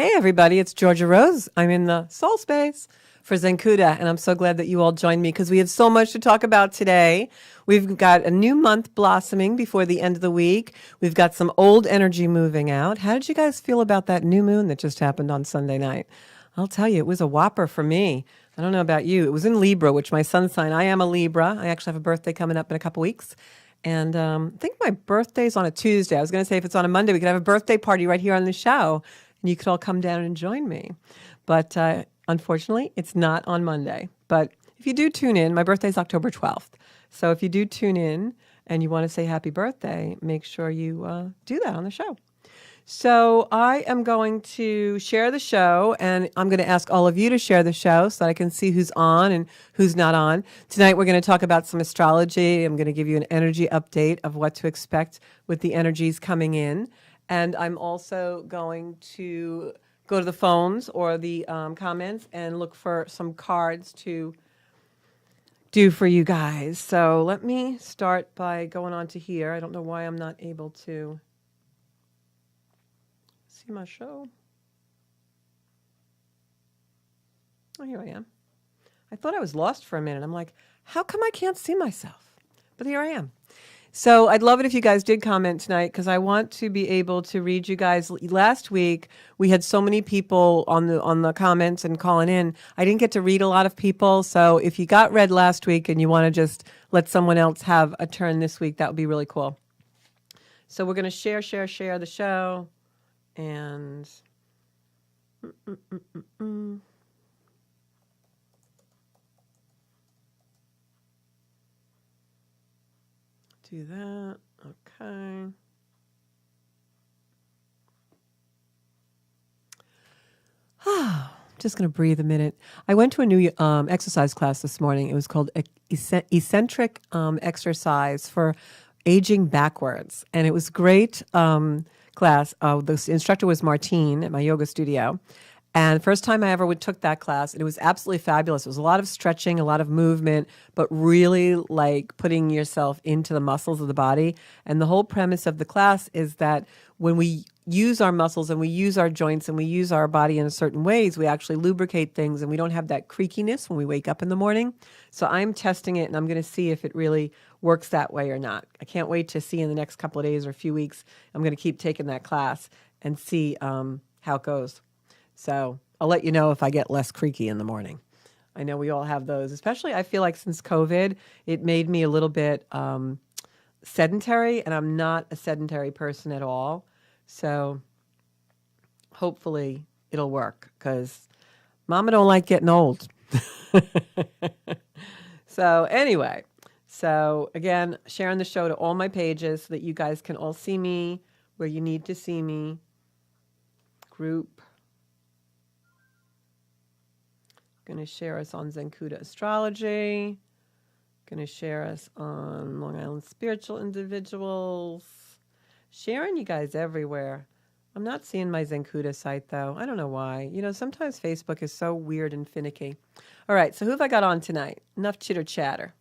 Hey everybody, it's Georgia Rose. I'm in the soul space for Zencuda, and I'm so glad that you all joined me because we have so much to talk about today. We've got a new month blossoming before the end of the week. We've got some old energy moving out. How did you guys feel about that new moon that just happened on Sunday night? I'll tell you, it was a whopper for me. I don't know about you. It was in Libra, which my sun's sign. I am a Libra. I actually have a birthday coming up in a couple weeks. And I think my birthday's on a Tuesday. I was going to say if it's on a Monday, we could have a birthday party right here on the show. And you could all come down and join me. But unfortunately, it's not on Monday. But if you do tune in, my birthday's October 12th. So if you do tune in and you want to say happy birthday, make sure you do that on the show. So I am going to share the show, and I'm going to ask all of you to share the show so that I can see who's on and who's not on. Tonight we're going to talk about some astrology. I'm going to give you an energy update of what to expect with the energies coming in. And I'm also going to go to the phones or the comments and look for some cards to do for you guys. So let me start by going on to here. I don't know why I'm not able to see my show. Oh, here I am. I thought I was lost for a minute. I'm like, how come I can't see myself? But here I am. So I'd love it if you guys did comment tonight because I want to be able to read you guys. Last week, we had so many people on the comments and calling in. I didn't get to read a lot of people. So if you got read last week and you want to just let someone else have a turn this week, that would be really cool. So we're going to share the show. And do that. Okay. Just going to breathe a minute. I went to a new exercise class this morning. It was called Eccentric Exercise for Aging Backwards. And it was great class. The instructor was Martine at my yoga studio. And the first time I ever took that class, and it was absolutely fabulous. It was a lot of stretching, a lot of movement, but really like putting yourself into the muscles of the body. And the whole premise of the class is that when we use our muscles and we use our joints and we use our body in certain ways, we actually lubricate things and we don't have that creakiness when we wake up in the morning. So I'm testing it and I'm going to see if it really works that way or not. I can't wait to see in the next couple of days or a few weeks. I'm going to keep taking that class and see how it goes. So I'll let you know if I get less creaky in the morning. I know we all have those, especially I feel like since COVID, it made me a little bit sedentary, and I'm not a sedentary person at all. So hopefully it'll work because Mama don't like getting old. So anyway, so again, sharing the show to all my pages so that you guys can all see me where you need to see me. Group. Going to share us on Zencuda Astrology. Going to share us on Long Island Spiritual Individuals. Sharing you guys everywhere. I'm not seeing my Zencuda site, though. I don't know why. You know, sometimes Facebook is so weird and finicky. All right, so who have I got on tonight? Enough chitter-chatter.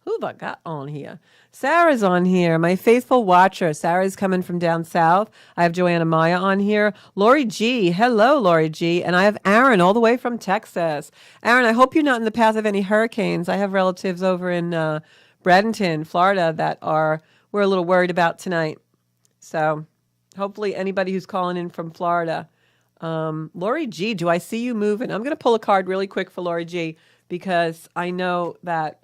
Who have I got on here? Sarah's on here, my faithful watcher. Sarah's coming from down south. I have Joanna Maya on here. Lori G. Hello, Lori G. And I have Aaron all the way from Texas. Aaron, I hope you're not in the path of any hurricanes. I have relatives over in Bradenton, Florida, that we're a little worried about tonight. So hopefully anybody who's calling in from Florida. Lori G., do I see you moving? I'm going to pull a card really quick for Lori G. because I know that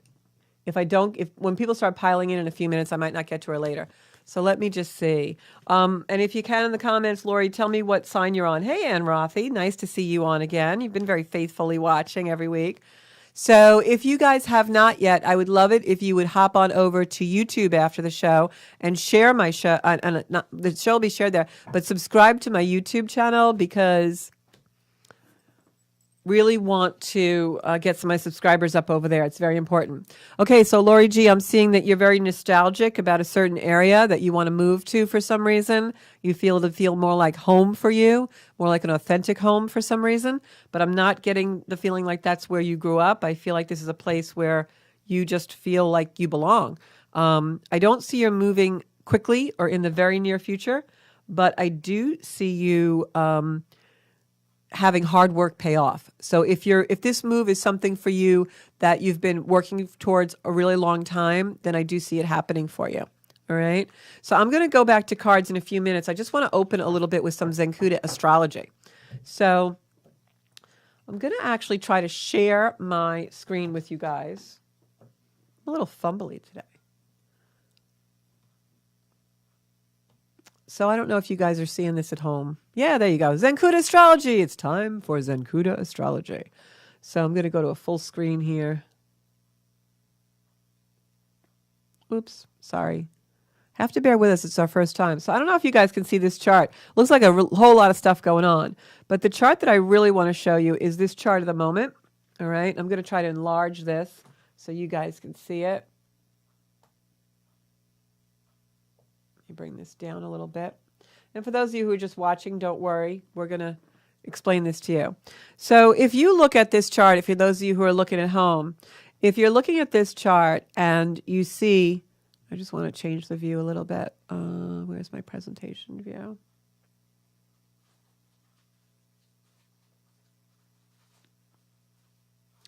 when people start piling in a few minutes, I might not get to her later. So let me just see. And if you can in the comments, Lori, tell me what sign you're on. Hey, Ann Rothy, nice to see you on again. You've been very faithfully watching every week. So if you guys have not yet, I would love it if you would hop on over to YouTube after the show and share my show. The show will be shared there, but subscribe to my YouTube channel because really want to get some of my subscribers up over there. It's very important. Okay, so Lori G., I'm seeing that you're very nostalgic about a certain area that you want to move to for some reason. You feel to feel more like home for you, more like an authentic home for some reason. But I'm not getting the feeling like that's where you grew up. I feel like this is a place where you just feel like you belong. I don't see you moving quickly or in the very near future, but I do see you having hard work pay off. So if this move is something for you that you've been working towards a really long time, then I do see it happening for you. All right. So I'm going to go back to cards in a few minutes. I just want to open a little bit with some Zencuda Astrology. So I'm going to actually try to share my screen with you guys. I'm a little fumbly today. So I don't know if you guys are seeing this at home. Yeah, there you go. Zencuda Astrology. It's time for Zencuda Astrology. So I'm going to go to a full screen here. Oops, sorry. Have to bear with us. It's our first time. So I don't know if you guys can see this chart. Looks like a whole lot of stuff going on. But the chart that I really want to show you is this chart of the moment. All right. I'm going to try to enlarge this so you guys can see it. Let me bring this down a little bit. And for those of you who are just watching, don't worry. We're going to explain this to you. So if you look at this chart, if you're those of you who are looking at home, if you're looking at this chart and you see, I just want to change the view a little bit. Where's my presentation view?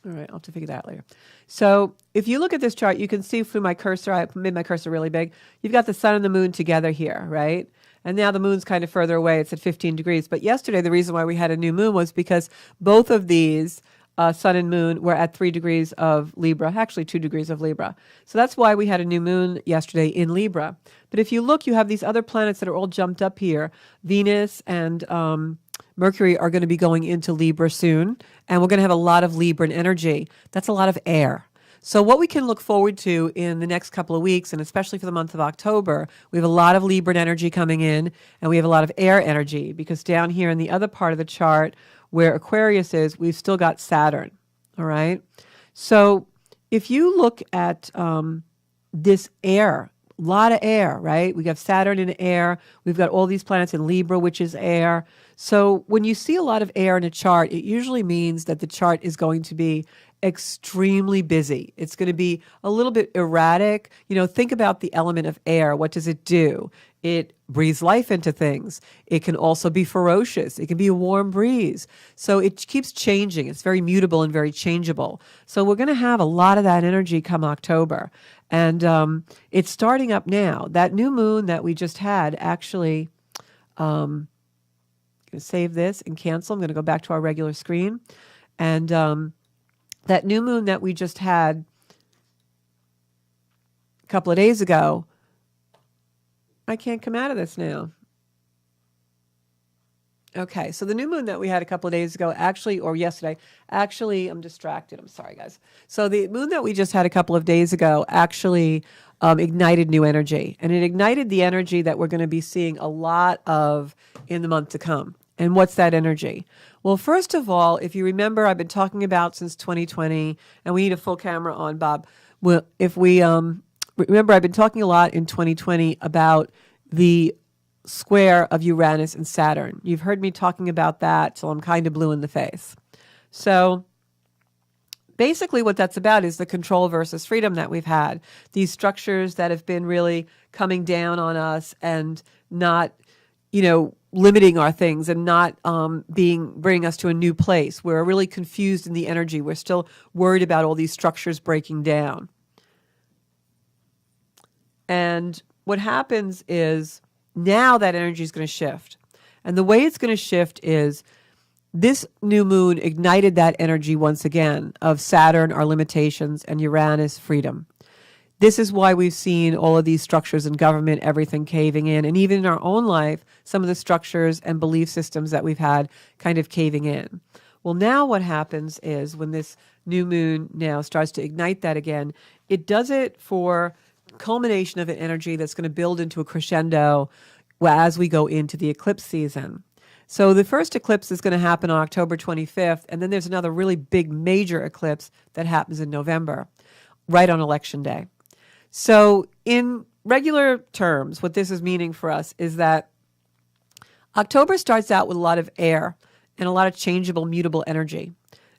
All right, I'll have to figure that out later. So if you look at this chart, you can see through my cursor, I made my cursor really big. You've got the sun and the moon together here, right? And now the moon's kind of further away. It's at 15 degrees. But yesterday, the reason why we had a new moon was because both of these, sun and moon, were at 3 degrees of Libra, actually 2 degrees of Libra. So that's why we had a new moon yesterday in Libra. But if you look, you have these other planets that are all jumped up here. Venus and Mercury are going to be going into Libra soon, and we're going to have a lot of Libran energy. That's a lot of air. So what we can look forward to in the next couple of weeks, and especially for the month of October, we have a lot of Libran energy coming in, and we have a lot of air energy, because down here in the other part of the chart where Aquarius is, we've still got Saturn, all right? So if you look at this air, a lot of air, right? We have Saturn in air. We've got all these planets in Libra, which is air. So when you see a lot of air in a chart, it usually means that the chart is going to be extremely busy. It's going to be a little bit erratic. You know, think about the element of air. What does it do? It breathes life into things. It can also be ferocious. It can be a warm breeze. So it keeps changing. It's very mutable and very changeable. So we're going to have a lot of that energy come October. And it's starting up now. That new moon that we just had actually, I'm going to save this and cancel. I'm going to go back to our regular screen. And that new moon that we just had a couple of days ago, I can't come out of this now. Okay, so the new moon that we had a couple of days ago, actually, or yesterday, actually, I'm distracted. I'm sorry, guys. So the moon that we just had a couple of days ago actually ignited new energy. And it ignited the energy that we're going to be seeing a lot of in the month to come. And what's that energy? Well, first of all, if you remember, I've been talking about since 2020, and we need a full camera on, Bob. Well, if we remember, I've been talking a lot in 2020 about the square of Uranus and Saturn. You've heard me talking about that till I'm kind of blue in the face. So basically what that's about is the control versus freedom that we've had. These structures that have been really coming down on us and not, limiting our things and not bringing us to a new place. We're really confused in the energy. We're still worried about all these structures breaking down. And what happens is now that energy is going to shift. And the way it's going to shift is this new moon ignited that energy once again of Saturn, our limitations, and Uranus, freedom. This is why we've seen all of these structures in government, everything caving in, and even in our own life, some of the structures and belief systems that we've had kind of caving in. Well, now what happens is when this new moon now starts to ignite that again, it does it for culmination of an energy that's going to build into a crescendo as we go into the eclipse season. So the first eclipse is going to happen on October 25th, and then there's another really big major eclipse that happens in November, right on Election Day. So in regular terms, what this is meaning for us is that October starts out with a lot of air and a lot of changeable, mutable energy.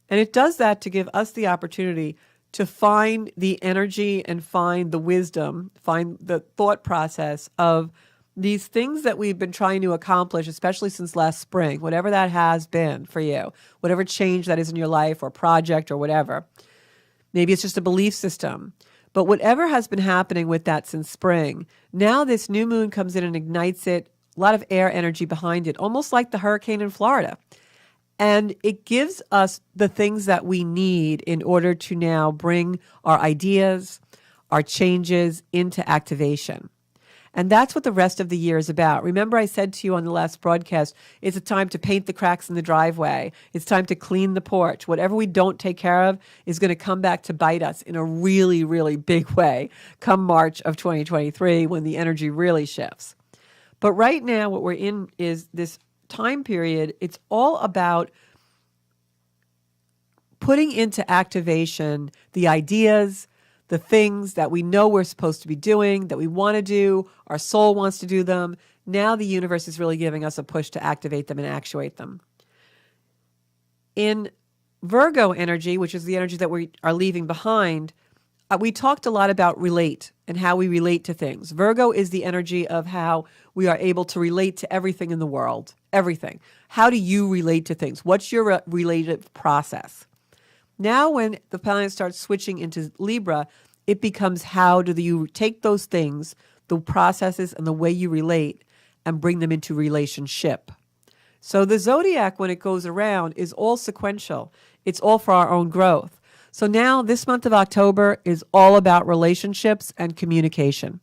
And it does that to give us the opportunity to find the energy and find the wisdom, find the thought process of these things that we've been trying to accomplish, especially since last spring, whatever that has been for you, whatever change that is in your life or project or whatever, maybe it's just a belief system, but whatever has been happening with that since spring, now this new moon comes in and ignites it, a lot of air energy behind it, almost like the hurricane in Florida. And it gives us the things that we need in order to now bring our ideas, our changes into activation. And that's what the rest of the year is about. Remember, I said to you on the last broadcast, it's a time to paint the cracks in the driveway. It's time to clean the porch. Whatever we don't take care of is going to come back to bite us in a really, really big way come March of 2023 when the energy really shifts. But right now, what we're in is this time period. It's all about putting into activation the ideas, the things that we know we're supposed to be doing, that we want to do, our soul wants to do them. Now the universe is really giving us a push to activate them and actuate them. In Virgo energy, which is the energy that we are leaving behind, we talked a lot about relate and how we relate to things. Virgo is the energy of how we are able to relate to everything in the world, everything. How do you relate to things? What's your relative process? Now when the planet starts switching into Libra, it becomes how do you take those things, the processes and the way you relate, and bring them into relationship. So the zodiac, when it goes around, is all sequential. It's all for our own growth. So now this month of October is all about relationships and communication.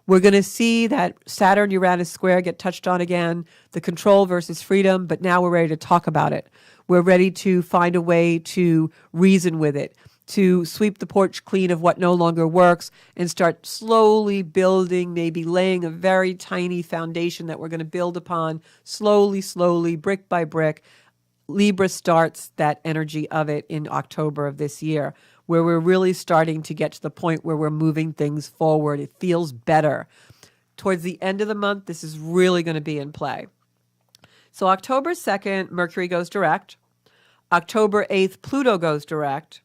We're going to see that Saturn-Uranus square get touched on again, the control versus freedom, but now we're ready to talk about it. We're ready to find a way to reason with it, to sweep the porch clean of what no longer works and start slowly building, maybe laying a very tiny foundation that we're going to build upon slowly, slowly, brick by brick. Libra starts that energy of it in October of this year, where we're really starting to get to the point where we're moving things forward. It feels better. Towards the end of the month, this is really going to be in play. So October 2nd, Mercury goes direct. October 8th, Pluto goes direct.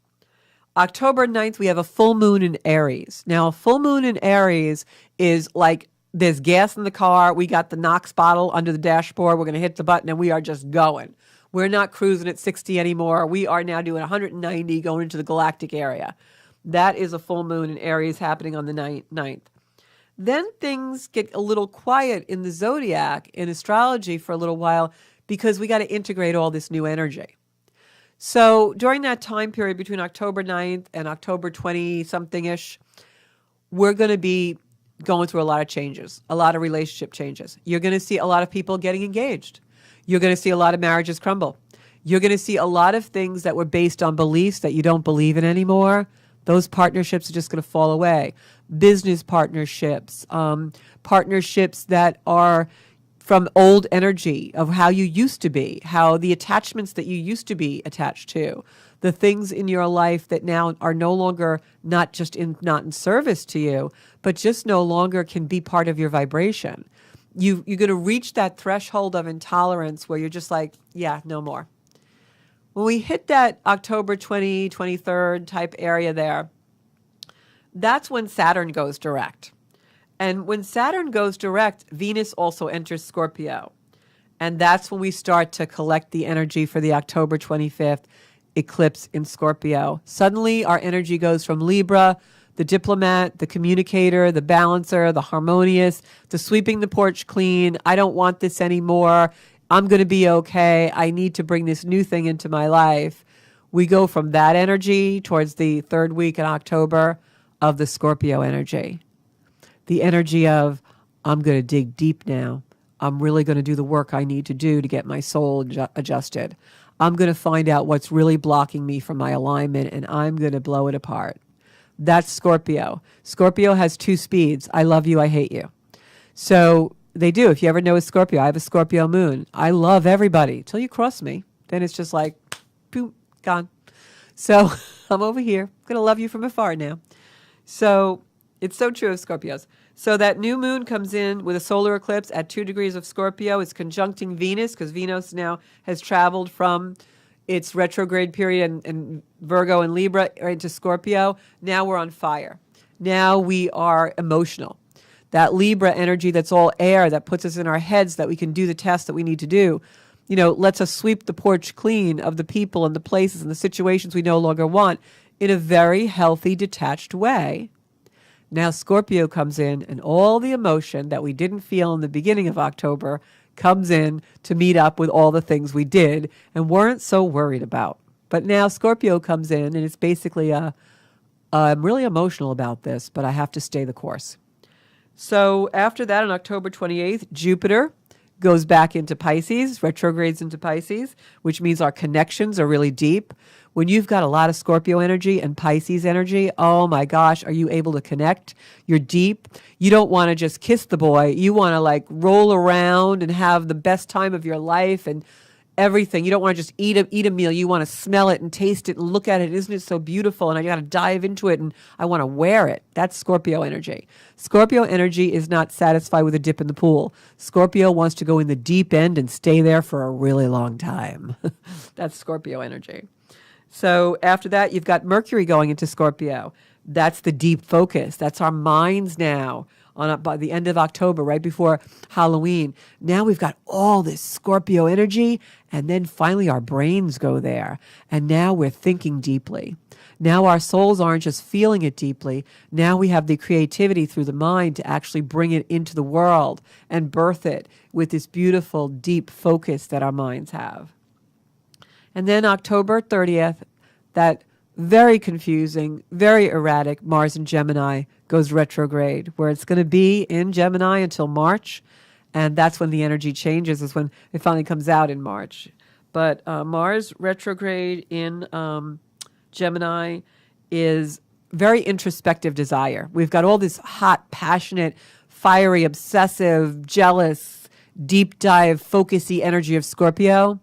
October 9th, we have a full moon in Aries. Now, a full moon in Aries is like there's gas in the car. We got the Knox bottle under the dashboard. We're going to hit the button and we are just going. We're not cruising at 60 anymore. We are now doing 190 going into the galactic area. That is a full moon in Aries happening on the 9th. Then things get a little quiet in the zodiac, in astrology for a little while, because we got to integrate all this new energy. So during that time period between October 9th and October 20-something-ish, we're going to be going through a lot of changes, a lot of relationship changes. You're going to see a lot of people getting engaged. You're going to see a lot of marriages crumble. You're going to see a lot of things that were based on beliefs that you don't believe in anymore. Those partnerships are just going to fall away. Business partnerships, partnerships that are from old energy of how you used to be, how the attachments that you used to be attached to, the things in your life that now are no longer not in service to you, but just no longer can be part of your vibration. You're going to reach that threshold of intolerance where you're just like, yeah, no more. When we hit that October 20, 23rd type area there, that's when Saturn goes direct. And when Saturn goes direct, Venus also enters Scorpio. And that's when we start to collect the energy for the October 25th eclipse in Scorpio. Suddenly, our energy goes from Libra, the diplomat, the communicator, the balancer, the harmonious, the sweeping the porch clean. I don't want this anymore. I'm going to be okay. I need to bring this new thing into my life. We go from that energy towards the third week in October of the Scorpio energy. The energy of, I'm going to dig deep now. I'm really going to do the work I need to do to get my soul adjusted. I'm going to find out what's really blocking me from my alignment, and I'm going to blow it apart. That's Scorpio. Scorpio has two speeds. I love you, I hate you. So they do. If you ever know a Scorpio, I have a Scorpio moon. I love everybody till you cross me. Then it's just like, boom, gone. So I'm over here. I'm going to love you from afar now. So it's so true of Scorpios. So that new moon comes in with a solar eclipse at 2 degrees of Scorpio. It's conjuncting Venus because Venus now has traveled from its retrograde period in Virgo and Libra into Scorpio. Now we're on fire. Now we are emotional. that Libra energy that's all air, that puts us in our heads that we can do the tasks that we need to do, lets us sweep the porch clean of the people and the places and the situations we no longer want in a very healthy, detached way. Now Scorpio comes in, and all the emotion that we didn't feel in the beginning of October comes in to meet up with all the things we did and weren't so worried about. But now Scorpio comes in, and it's basically I'm really emotional about this, but I have to stay the course. So after that, on October 28th, Jupiter goes back into Pisces, retrogrades into Pisces, which means our connections are really deep. When you've got a lot of Scorpio energy and Pisces energy, oh my gosh, are you able to connect? You're deep. You don't want to just kiss the boy. You want to like roll around and have the best time of your life and everything. You don't want to just eat a meal. You want to smell it and taste it and look at it. Isn't it so beautiful? And I got to dive into it and I want to wear it. That's Scorpio energy. Scorpio energy is not satisfied with a dip in the pool. Scorpio wants to go in the deep end and stay there for a really long time. That's Scorpio energy. So after that, you've got Mercury going into Scorpio. That's the deep focus. That's our minds now. By the end of October, right before Halloween. Now we've got all this Scorpio energy, and then finally our brains go there. And now we're thinking deeply. Now our souls aren't just feeling it deeply. Now we have the creativity through the mind to actually bring it into the world and birth it with this beautiful, deep focus that our minds have. And then October 30th, that very confusing, very erratic Mars in Gemini goes retrograde, where it's going to be in Gemini until March. And that's when the energy changes, is when it finally comes out in March. But Mars retrograde in Gemini is very introspective desire. We've got all this hot, passionate, fiery, obsessive, jealous, deep dive, focusy energy of Scorpio.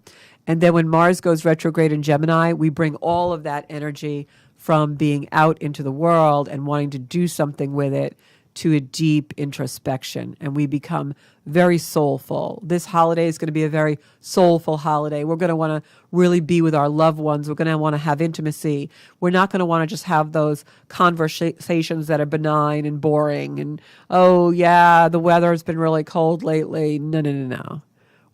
And then when Mars goes retrograde in Gemini, we bring all of that energy from being out into the world and wanting to do something with it to a deep introspection. And we become very soulful. This holiday is going to be a very soulful holiday. We're going to want to really be with our loved ones. We're going to want to have intimacy. We're not going to want to just have those conversations that are benign and boring. And, oh, yeah, the weather has been really cold lately. No.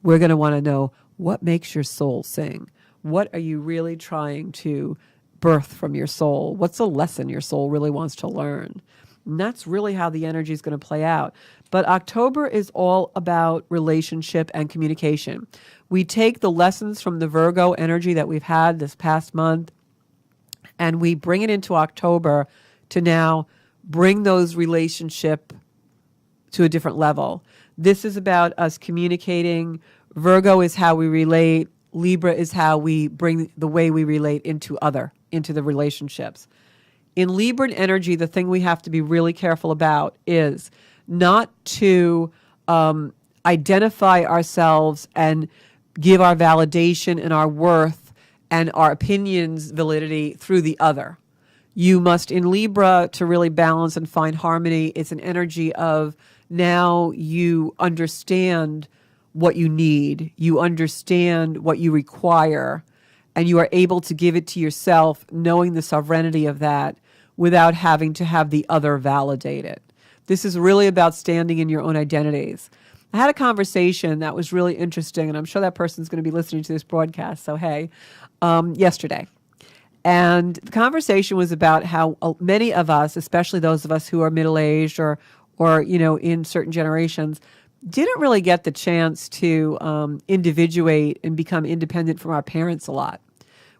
We're going to want to know, what makes your soul sing? What are you really trying to birth from your soul? What's a lesson your soul really wants to learn? And that's really how the energy is going to play out. But October is all about relationship and communication. We take the lessons from the Virgo energy that we've had this past month, and we bring it into October to now bring those relationship to a different level. This is about us communicating. Virgo is how we relate. Libra is how we bring the way we relate into the relationships. In Libra energy, the thing we have to be really careful about is not to identify ourselves and give our validation and our worth and our opinions validity through the other. You must, in Libra, to really balance and find harmony, it's an energy of now you understand what you need, you understand what you require, and you are able to give it to yourself, knowing the sovereignty of that without having to have the other validate it. This is really about standing in your own identities. I had a conversation that was really interesting, and I'm sure that person's going to be listening to this broadcast, so hey, yesterday. And the conversation was about how many of us, especially those of us who are middle-aged or in certain generations, didn't really get the chance to individuate and become independent from our parents a lot.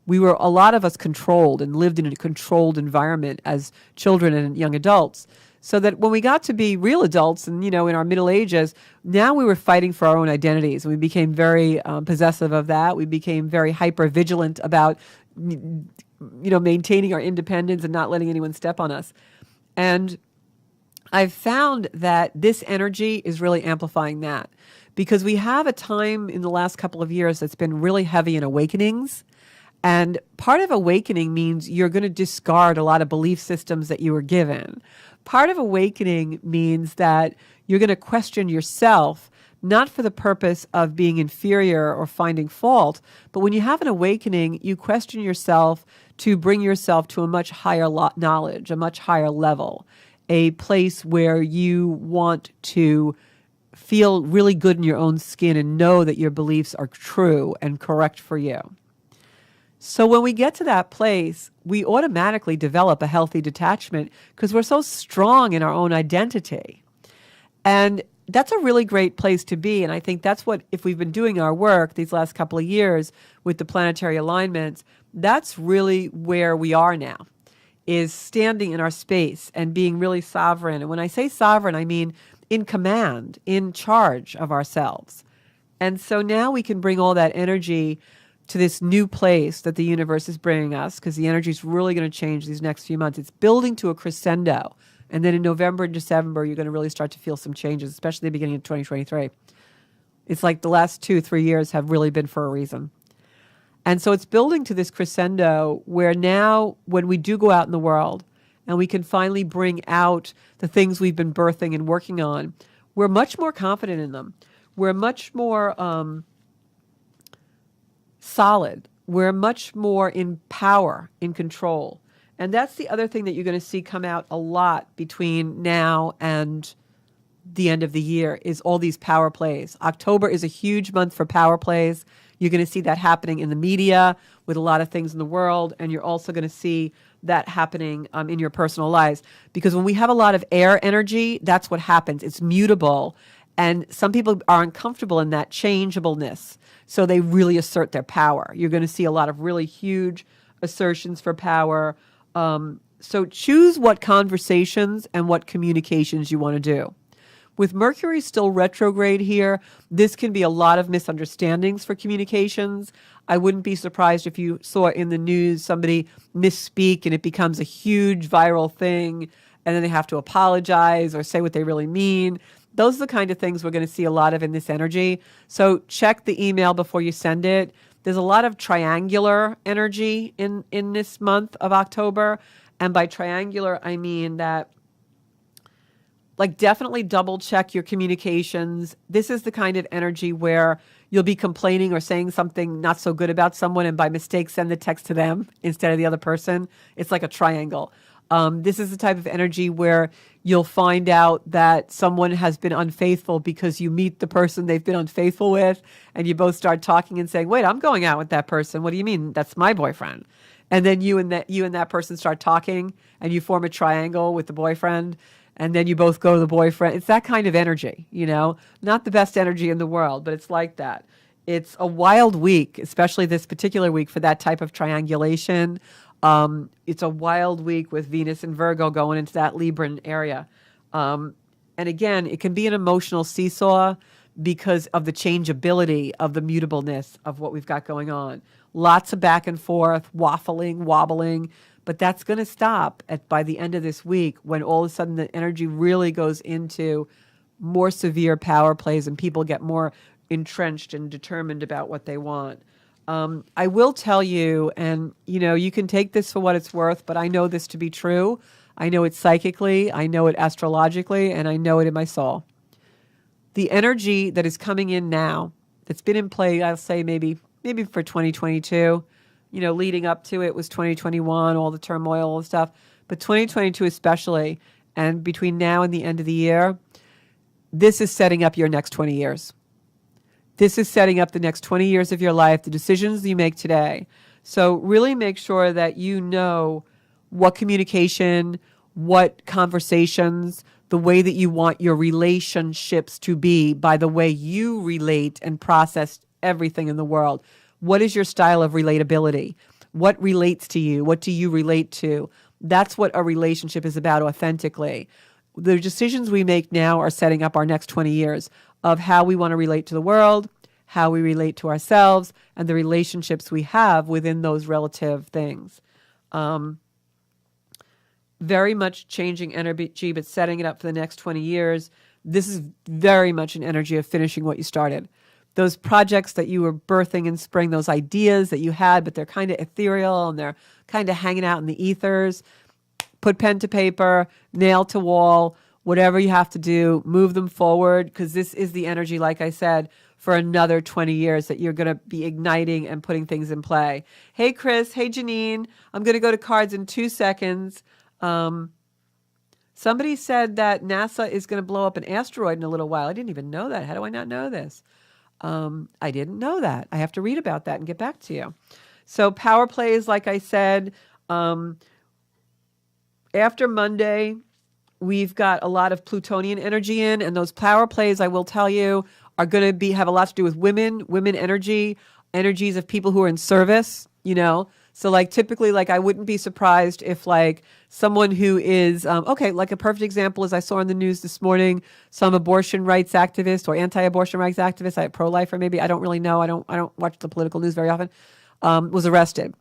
A lot of us controlled and lived in a controlled environment as children and young adults. So that when we got to be real adults and, in our middle ages, now we were fighting for our own identities. And we became very possessive of that. We became very hyper vigilant about, maintaining our independence and not letting anyone step on us. And I've found that this energy is really amplifying that, because we have a time in the last couple of years that's been really heavy in awakenings. And part of awakening means you're going to discard a lot of belief systems that you were given. Part of awakening means that you're going to question yourself, not for the purpose of being inferior or finding fault, but when you have an awakening, you question yourself to bring yourself to a much higher knowledge, a much higher level. a place where you want to feel really good in your own skin and know that your beliefs are true and correct for you. So when we get to that place, we automatically develop a healthy detachment because we're so strong in our own identity. And that's a really great place to be. And I think that's what, if we've been doing our work these last couple of years with the planetary alignments, that's really where we are now, is standing in our space and being really sovereign. And when I say sovereign, I mean in command, in charge of ourselves. And so now we can bring all that energy to this new place that the universe is bringing us, because the energy is really going to change these next few months. It's building to a crescendo. And then in November and December, you're going to really start to feel some changes, especially the beginning of 2023. It's like the last 2-3 years have really been for a reason. And so it's building to this crescendo where now when we do go out in the world and we can finally bring out the things we've been birthing and working on, we're much more confident in them. We're much more solid. We're much more in power, in control. And that's the other thing that you're going to see come out a lot between now and the end of the year is all these power plays. October is a huge month for power plays. You're going to see that happening in the media with a lot of things in the world. And you're also going to see that happening in your personal lives. Because when we have a lot of air energy, that's what happens. It's mutable. And some people are uncomfortable in that changeableness. So they really assert their power. You're going to see a lot of really huge assertions for power. So choose what conversations and what communications you want to do. With Mercury still retrograde here, this can be a lot of misunderstandings for communications. I wouldn't be surprised if you saw in the news somebody misspeak and it becomes a huge viral thing, and then they have to apologize or say what they really mean. Those are the kind of things we're going to see a lot of in this energy. So check the email before you send it. There's a lot of triangular energy in this month of October. And by triangular, I mean that, like, definitely double check your communications. This is the kind of energy where you'll be complaining or saying something not so good about someone and by mistake send the text to them instead of the other person. It's like a triangle. This is the type of energy where you'll find out that someone has been unfaithful because you meet the person they've been unfaithful with, and you both start talking and saying, wait, I'm going out with that person. What do you mean? That's my boyfriend. And then you and that person start talking, and you form a triangle with the boyfriend, and then you both go to the boyfriend. It's that kind of energy, you know, not the best energy in the world, but it's like that. It's a wild week, especially this particular week for that type of triangulation. It's a wild week with Venus and Virgo going into that Libra area. And again, it can be an emotional seesaw because of the changeability of the mutableness of what we've got going on. Lots of back and forth, waffling, wobbling, but that's going to stop by the end of this week when all of a sudden the energy really goes into more severe power plays and people get more entrenched and determined about what they want. I will tell you, and you know, you can take this for what it's worth, but I know this to be true. I know it psychically, I know it astrologically, and I know it in my soul. The energy that is coming in now, that's been in play, I'll say maybe for 2022, you know, leading up to it was 2021, all the turmoil and stuff, but 2022 especially, and between now and the end of the year, this is setting up your next 20 years. This is setting up the next 20 years of your life, the decisions you make today. So really make sure that you know what communication, what conversations, the way that you want your relationships to be by the way you relate and process everything in the world. What is your style of relatability? What relates to you? What do you relate to? That's what a relationship is about authentically. The decisions we make now are setting up our next 20 years of how we want to relate to the world, how we relate to ourselves, and the relationships we have within those relative things. Very much changing energy, but setting it up for the next 20 years. This is very much an energy of finishing what you started. Those projects that you were birthing in spring, those ideas that you had, but they're kind of ethereal and they're kind of hanging out in the ethers. Put pen to paper, nail to wall, whatever you have to do, move them forward, because this is the energy, like I said, for another 20 years that you're going to be igniting and putting things in play. Hey, Chris. Hey, Janine. I'm going to go to cards in 2 seconds. Somebody said that NASA is going to blow up an asteroid in a little while. I didn't even know that. How do I not know this? I didn't know that. I have to read about that and get back to you. So power plays, like I said, after Monday, we've got a lot of Plutonian energy in, and those power plays, I will tell you, are going to have a lot to do with women energy, energies of people who are in service, you know. So like typically, like I wouldn't be surprised if like someone who is, like a perfect example is I saw in the news this morning, some abortion rights activist or anti-abortion rights activist, pro-lifer maybe, I don't really know. I don't watch the political news very often, was arrested.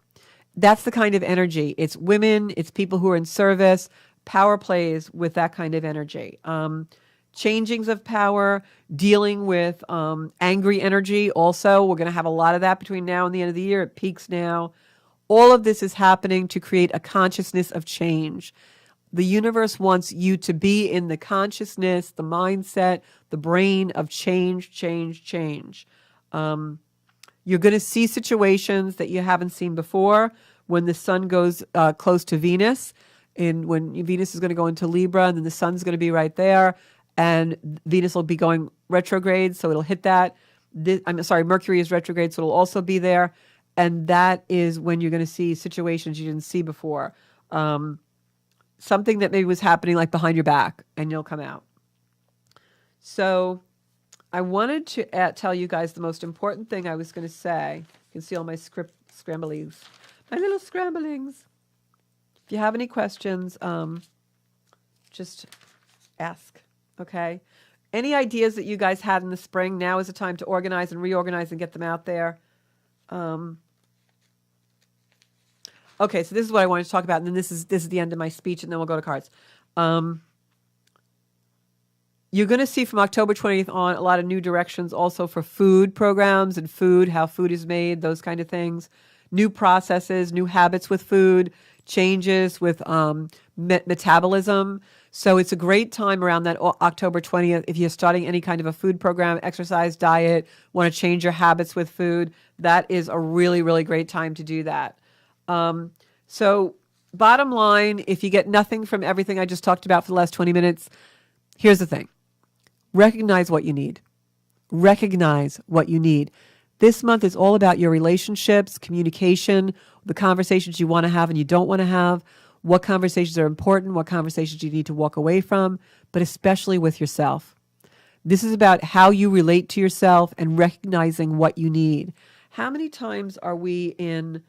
That's the kind of energy. It's women, it's people who are in service, power plays with that kind of energy. Changings of power, dealing with angry energy also. We're going to have a lot of that between now and the end of the year. It peaks now. All of this is happening to create a consciousness of change. The universe wants you to be in the consciousness, the mindset, the brain of change, change, change. You're going to see situations that you haven't seen before when the sun goes close to Venus, and when Venus is going to go into Libra, and then the sun's going to be right there, and Venus will be going retrograde, so it'll hit that. Mercury is retrograde, so it'll also be there. And that is when you're going to see situations you didn't see before. Something that maybe was happening like behind your back, and you'll come out. So I wanted to tell you guys the most important thing I was going to say. You can see all my scramblings. My little scramblings. If you have any questions, just ask, okay? Any ideas that you guys had in the spring, now is the time to organize and reorganize and get them out there. Okay, so this is what I wanted to talk about, and then this is the end of my speech, and then we'll go to cards. You're going to see from October 20th on a lot of new directions also for food programs and food, how food is made, those kind of things. New processes, new habits with food, changes with metabolism. So it's a great time around that October 20th. If you're starting any kind of a food program, exercise, diet, want to change your habits with food, that is a really, really great time to do that. So bottom line, if you get nothing from everything I just talked about for the last 20 minutes, here's the thing. Recognize what you need. Recognize what you need. This month is all about your relationships, communication, the conversations you want to have and you don't want to have, what conversations are important, what conversations you need to walk away from, but especially with yourself. This is about how you relate to yourself and recognizing what you need. How many times are we in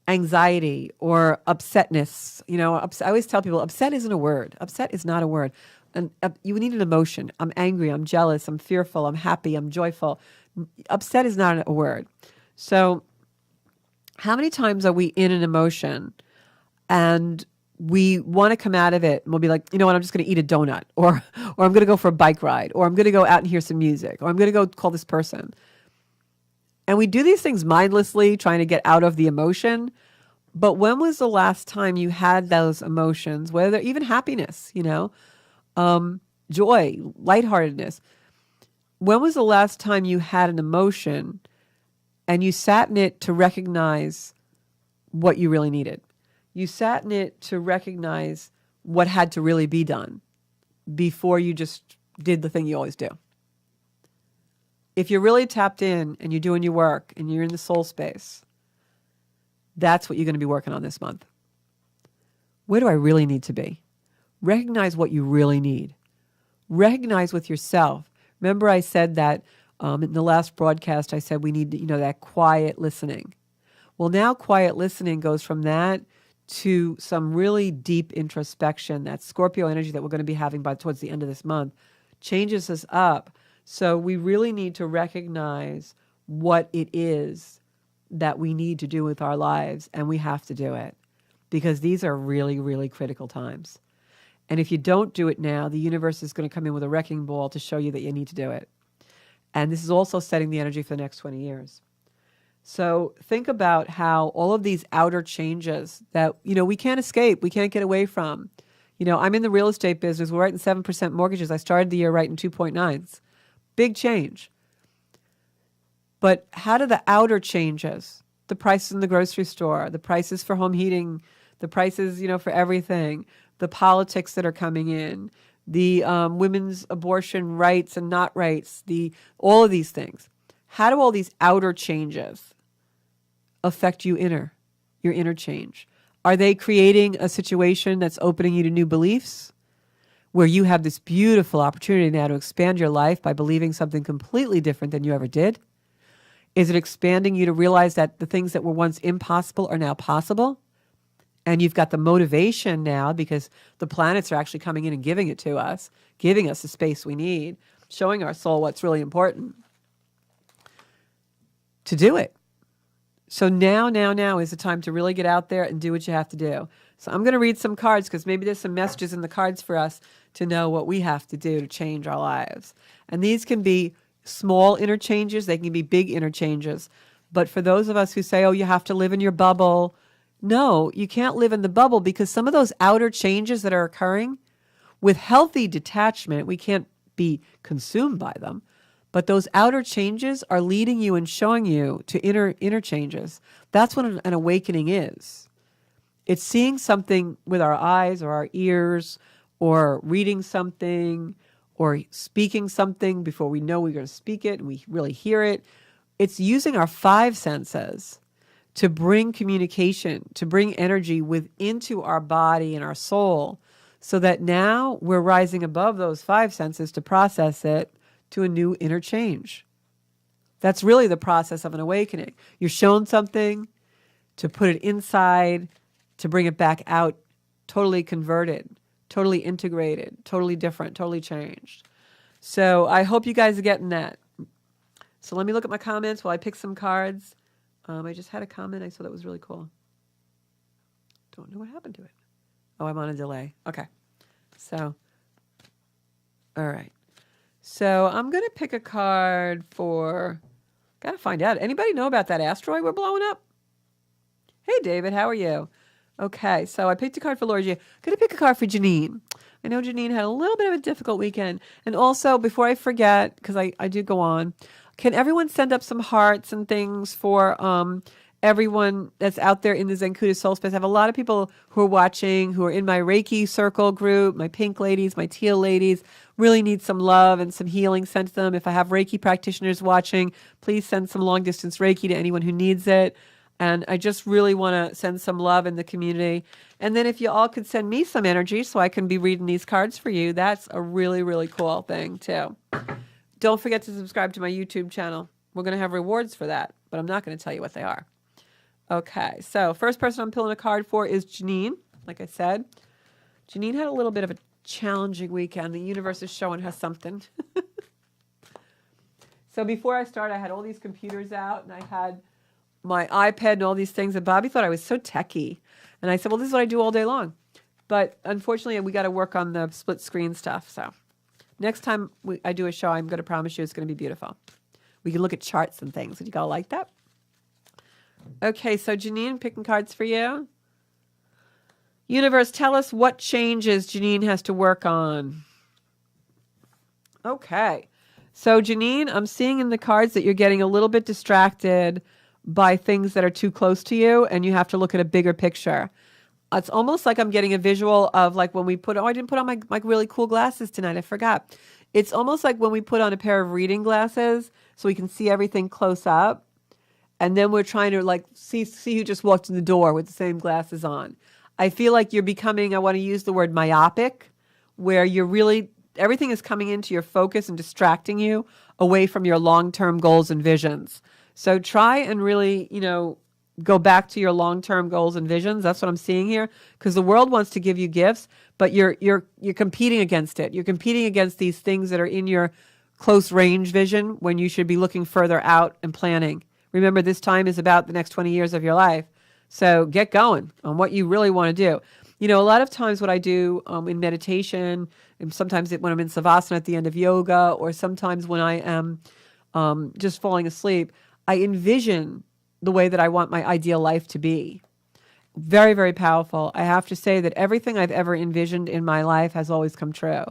anxiety or upsetness? You know, I always tell people upset isn't a word. Upset is not a word. And you need an emotion. I'm angry, I'm jealous, I'm fearful, I'm happy, I'm joyful. Upset is not a word. So how many times are we in an emotion and we want to come out of it and we'll be like, you know what, I'm just going to eat a donut, or I'm going to go for a bike ride, or I'm going to go out and hear some music, or I'm going to go call this person. And we do these things mindlessly, trying to get out of the emotion. But when was the last time you had those emotions, whether even happiness, you know, joy, lightheartedness? When was the last time you had an emotion and you sat in it to recognize what you really needed? You sat in it to recognize what had to really be done before you just did the thing you always do. If you're really tapped in and you're doing your work and you're in the soul space, that's what you're going to be working on this month. Where do I really need to be? Recognize what you really need. Recognize with yourself. Remember I said that in the last broadcast, I said we need, that quiet listening. Well, now quiet listening goes from that to some really deep introspection. That Scorpio energy that we're going to be having towards the end of this month changes us up. So we really need to recognize what it is that we need to do with our lives, and we have to do it because these are really, really critical times. And if you don't do it now, the universe is going to come in with a wrecking ball to show you that you need to do it. And this is also setting the energy for the next 20 years. So think about how all of these outer changes that, we can't escape, we can't get away from. I'm in the real estate business. We're writing 7% mortgages. I started the year writing 2.9s. Big change. But how do the outer changes, the prices in the grocery store, the prices for home heating, the prices, for everything, the politics that are coming in, the women's abortion rights and not rights, all of these things. How do all these outer changes affect your inner change? Are they creating a situation that's opening you to new beliefs, where you have this beautiful opportunity now to expand your life by believing something completely different than you ever did? Is it expanding you to realize that the things that were once impossible are now possible? And you've got the motivation now because the planets are actually coming in and giving it to us, giving us the space we need, showing our soul what's really important to do it. So now is the time to really get out there and do what you have to do. So I'm going to read some cards because maybe there's some messages in the cards for us to know what we have to do to change our lives. And these can be small interchanges. They can be big interchanges. But for those of us who say, oh, you have to live in your bubble. No, you can't live in the bubble because some of those outer changes that are occurring with healthy detachment, we can't be consumed by them. But those outer changes are leading you and showing you to inner changes. That's what an awakening is. It's seeing something with our eyes or our ears, or reading something, or speaking something before we know we're going to speak it and we really hear it. It's using our five senses to bring communication, to bring energy into our body and our soul, so that now we're rising above those five senses to process it to a new interchange. That's really the process of an awakening. You're shown something, to put it inside, to bring it back out, totally converted, totally integrated, totally different, totally changed. So I hope you guys are getting that. So let me look at my comments while I pick some cards. I just had a comment. I saw that was really cool. Don't know what happened to it. Oh, I'm on a delay. Okay. So, all right. So I'm going to pick a card for, got to find out. Anybody know about that asteroid we're blowing up? Hey, David, how are you? Okay, so I picked a card for Laura G. I'm going to pick a card for Janine. I know Janine had a little bit of a difficult weekend. And also, before I forget, because I do go on, can everyone send up some hearts and things for everyone that's out there in the Zencuda Soul Space? I have a lot of people who are watching, who are in my Reiki circle group, my pink ladies, my teal ladies, really need some love and some healing sent to them. If I have Reiki practitioners watching, please send some long-distance Reiki to anyone who needs it. And I just really want to send some love in the community. And then if you all could send me some energy so I can be reading these cards for you, that's a really, really cool thing too. Don't forget to subscribe to my YouTube channel. We're going to have rewards for that, but I'm not going to tell you what they are. Okay, so first person I'm pulling a card for is Janine. Like I said, Janine had a little bit of a challenging weekend. The universe is showing her something. So before I started, I had all these computers out, and I had my iPad and all these things, and Bobby thought I was so techie. And I said, well, this is what I do all day long. But unfortunately, we got to work on the split screen stuff. So next time I do a show, I'm going to promise you it's going to be beautiful. We can look at charts and things. Would you all like that? Okay, so Janine, picking cards for you. Universe, tell us what changes Janine has to work on. Okay. So Janine, I'm seeing in the cards that you're getting a little bit distracted by things that are too close to you, and you have to look at a bigger picture. It's almost like I'm getting a visual of like when we put, I didn't put on my really cool glasses tonight. I forgot. It's almost like when we put on a pair of reading glasses so we can see everything close up. And then we're trying to like see who just walked in the door with the same glasses on. I feel like you're becoming, I want to use the word myopic, where you're really, everything is coming into your focus and distracting you away from your long-term goals and visions. So try and really, go back to your long-term goals and visions. That's what I'm seeing here, because the world wants to give you gifts, but you're competing against it. You're competing against these things that are in your close range vision when you should be looking further out and planning. Remember, this time is about the next 20 years of your life. So get going on what you really want to do. A lot of times what I do in meditation, and sometimes when I'm in Savasana at the end of yoga, or sometimes when I am just falling asleep, I envision the way that I want my ideal life to be. Very, very powerful. I have to say that everything I've ever envisioned in my life has always come true.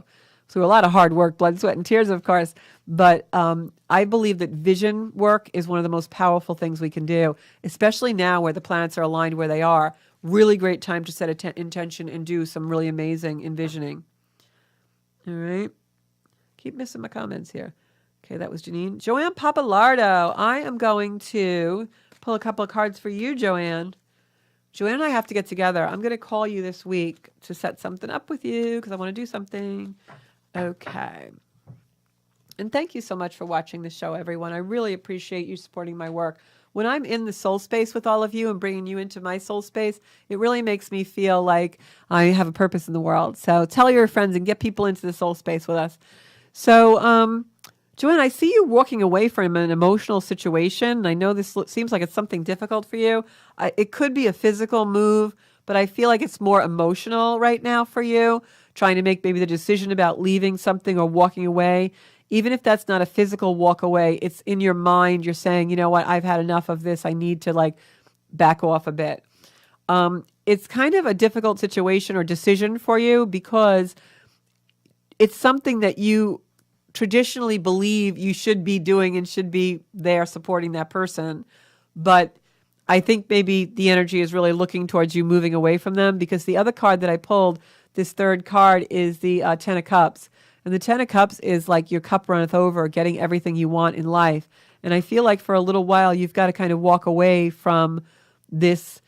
So a lot of hard work, blood, sweat, and tears, of course. But I believe that vision work is one of the most powerful things we can do, especially now where the planets are aligned where they are. Really great time to set intention and do some really amazing envisioning. All right. Keep missing my comments here. Okay, that was Janine. Joanne Papalardo. I am going to pull a couple of cards for you, Joanne. Joanne and I have to get together. I'm going to call you this week to set something up with you because I want to do something. Okay. And thank you so much for watching the show, everyone. I really appreciate you supporting my work. When I'm in the soul space with all of you and bringing you into my soul space, it really makes me feel like I have a purpose in the world. So tell your friends and get people into the soul space with us. So, Joanne, I see you walking away from an emotional situation. I know this seems like it's something difficult for you. It could be a physical move, but I feel like it's more emotional right now for you, trying to make maybe the decision about leaving something or walking away. Even if that's not a physical walk away, it's in your mind. You're saying, you know what, I've had enough of this. I need to like back off a bit. It's kind of a difficult situation or decision for you because it's something that you traditionally believe you should be doing and should be there supporting that person. But I think maybe the energy is really looking towards you moving away from them, because the other card that I pulled, this third card, is the Ten of Cups. And the Ten of Cups is like your cup runneth over, getting everything you want in life. And I feel like for a little while, you've got to kind of walk away from this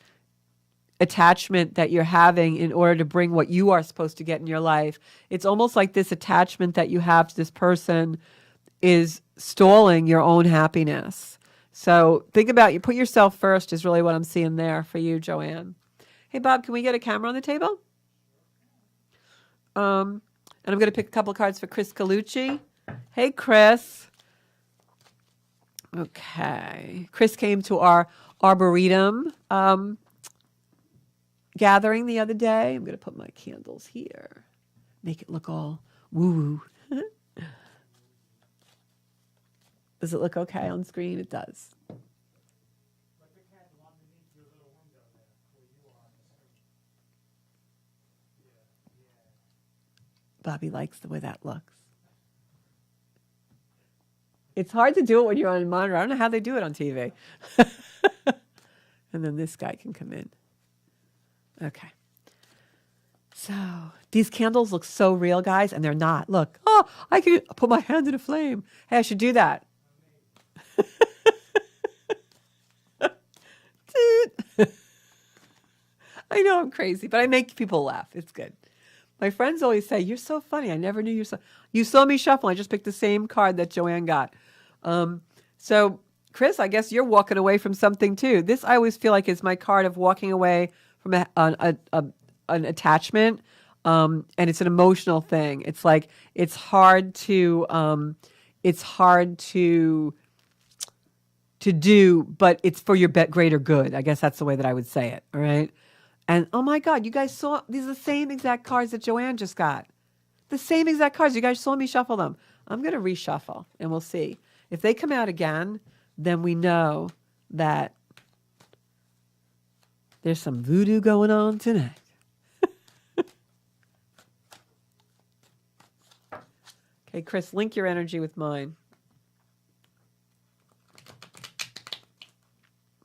attachment that you're having in order to bring what you are supposed to get in your life. It's almost like this attachment that you have to this person is stalling your own happiness. So think about, you put yourself first is really what I'm seeing there for you, Joanne. Hey, Bob, can we get a camera on the table? And I'm going to pick a couple of cards for Chris Colucci. Hey, Chris. Okay. Chris came to our Arboretum gathering the other day. I'm going to put my candles here. Make it look all woo-woo. Does it look okay on screen? It does. Bobby likes the way that looks. It's hard to do it when you're on a monitor. I don't know how they do it on TV. And then this guy can come in. Okay. So these candles look so real, guys, and they're not. Look, oh, I can put my hand in a flame. Hey, I should do that. I know I'm crazy, but I make people laugh. It's good. My friends always say, you're so funny. I never knew you saw. You saw me shuffle. I just picked the same card that Joanne got. So, Chris, I guess you're walking away from something too. This I always feel like is my card of walking away from an attachment, and it's an emotional thing. It's like it's hard to do, but it's for your greater good. I guess that's the way that I would say it. All right. And oh my God, you guys saw, these are the same exact cards that Joanne just got. The same exact cards. You guys saw me shuffle them. I'm going to reshuffle and we'll see. If they come out again, then we know that there's some voodoo going on tonight. Okay, Chris, link your energy with mine.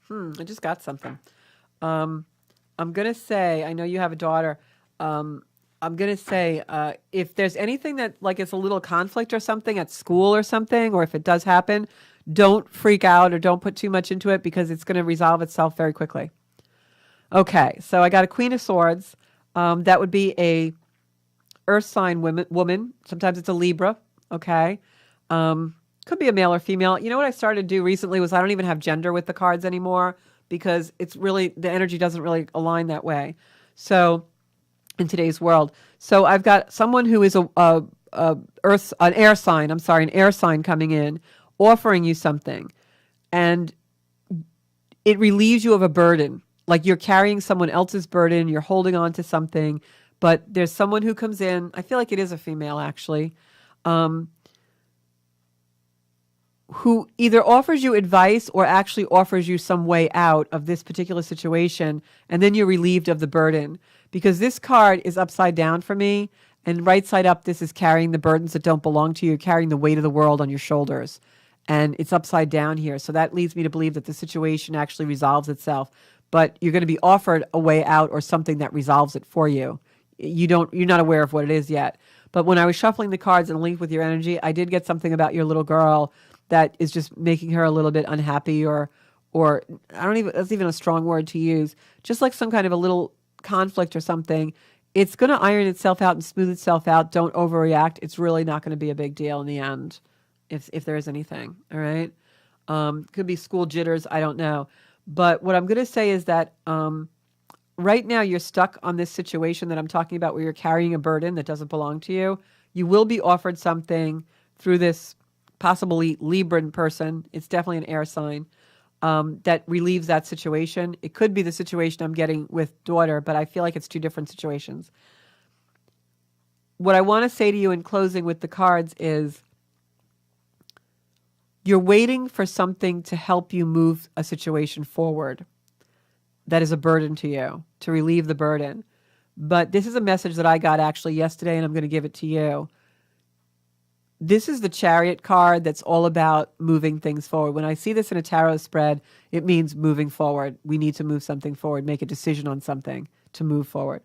I just got something. I'm going to say, I know you have a daughter. I'm going to say, if there's anything that like it's a little conflict or something at school or something, or if it does happen, don't freak out or don't put too much into it because it's going to resolve itself very quickly. Okay, so I got a Queen of Swords. That would be a earth sign woman. Sometimes it's a Libra, okay? Could be a male or female. You know what I started to do recently was I don't even have gender with the cards anymore because it's really, the energy doesn't really align that way. So in today's world. So I've got someone who is an air sign coming in, offering you something. And it relieves you of a burden. Like you're carrying someone else's burden, you're holding on to something, but there's someone who comes in, I feel like it is a female actually, who either offers you advice or actually offers you some way out of this particular situation, and then you're relieved of the burden. Because this card is upside down for me, and right side up, this is carrying the burdens that don't belong to you. You're carrying the weight of the world on your shoulders, and it's upside down here. So that leads me to believe that the situation actually resolves itself. but you're going to be offered a way out or something that resolves it for you. You're not aware of what it is yet. But when I was shuffling the cards and linked with your energy, I did get something about your little girl that is just making her a little bit unhappy, or that's even a strong word to use, just like some kind of a little conflict or something. It's going to iron itself out and smooth itself out. Don't overreact. It's really not going to be a big deal in the end, if there is anything. All right. Could be school jitters. I don't know. But what I'm going to say is that right now you're stuck on this situation that I'm talking about, where you're carrying a burden that doesn't belong to you. You will be offered something through this possibly Libran person. It's definitely an air sign that relieves that situation. It could be the situation I'm getting with daughter, but I feel like it's two different situations. What I want to say to you in closing with the cards is you're waiting for something to help you move a situation forward that is a burden to you, to relieve the burden. But this is a message that I got actually yesterday, and I'm going to give it to you. This is the Chariot card that's all about moving things forward. When I see this in a tarot spread, it means moving forward. We need to move something forward, make a decision on something to move forward.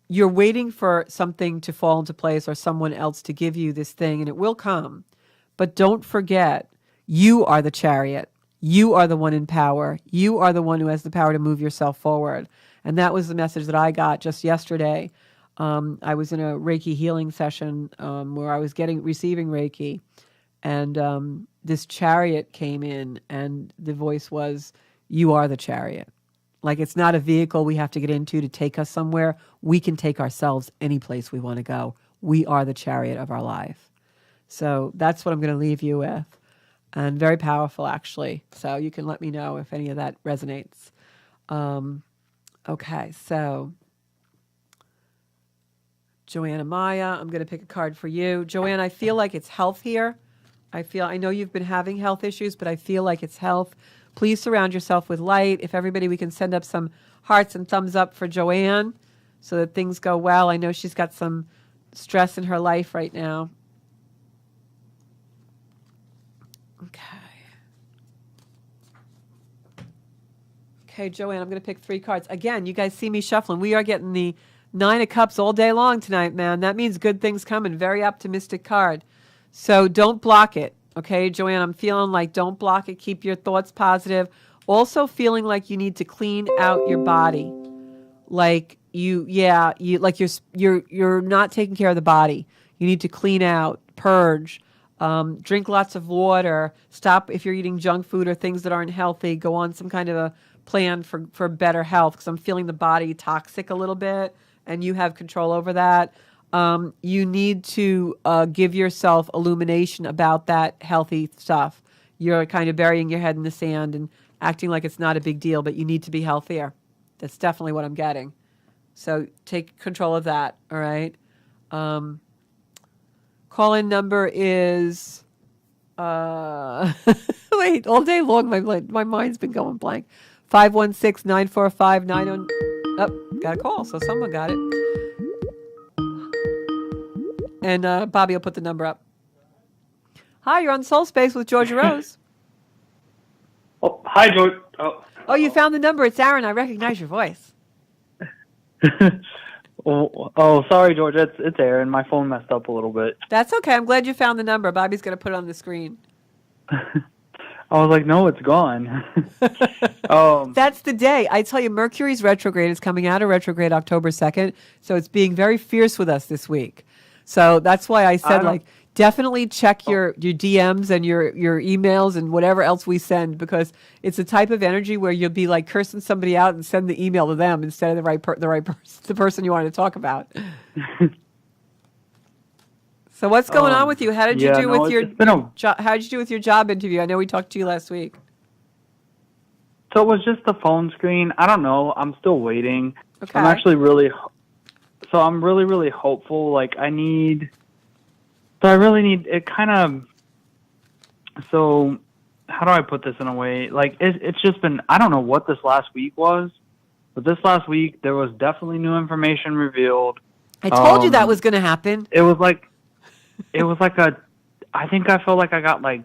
You're waiting for something to fall into place or someone else to give you this thing, and it will come. But don't forget, you are the Chariot. You are the one in power. You are the one who has the power to move yourself forward. And that was the message that I got just yesterday. I was in a Reiki healing session where I was receiving Reiki, and this Chariot came in, and the voice was, "You are the Chariot." Like, it's not a vehicle we have to get into to take us somewhere. We can take ourselves any place we want to go. We are the Chariot of our life. So that's what I'm going to leave you with, and very powerful, actually. So you can let me know if any of that resonates. Okay, so Joanna Maya, I'm going to pick a card for you. Joanne, I feel like it's health here. I know you've been having health issues, but I feel like it's health. Please surround yourself with light. If everybody, we can send up some hearts and thumbs up for Joanne so that things go well. I know she's got some stress in her life right now. Okay, Joanne, I'm going to pick 3 cards. Again, you guys see me shuffling. We are getting the 9 of Cups all day long tonight, man. That means good things coming. Very optimistic card. So don't block it, okay, Joanne? I'm feeling like don't block it. Keep your thoughts positive. Also feeling like you need to clean out your body. Like you're not taking care of the body. You need to clean out, purge. Drink lots of water. Stop if you're eating junk food or things that aren't healthy. Go on some kind of a plan for better health, because I'm feeling the body toxic a little bit, and you have control over that. You need to give yourself illumination about that healthy stuff. You're kind of burying your head in the sand and acting like it's not a big deal, but you need to be healthier. That's definitely what I'm getting. So take control of that, all right? Call-in number is, wait, all day long my mind's been going blank. 516-945-90. Oh, got a call, so someone got it. And Bobby will put the number up. Hi, you're on Soul Space with Georgia Rose. Oh, hi, George. Oh, you found the number. It's Aaron. I recognize your voice. Oh, sorry, George. It's Aaron. My phone messed up a little bit. That's okay. I'm glad you found the number. Bobby's going to put it on the screen. I was like, no, it's gone. That's the day. I tell you, Mercury's retrograde is coming out of retrograde October 2nd, so it's being very fierce with us this week. So that's why I said, definitely check your DMs and your emails and whatever else we send, because it's a type of energy where you'll be like cursing somebody out and send the email to them instead of the person you want to talk about. So what's going on with you? How did you do with how did you do with your job interview? I know we talked to you last week. So it was just the phone screen. I don't know. I'm still waiting. Okay. I'm actually I'm really, really hopeful. Like I really need it kind of, so how do I put this in a way? Like it's just been, I don't know what this last week was, but this last week there was definitely new information revealed. I told you that was going to happen. I think I felt like I got like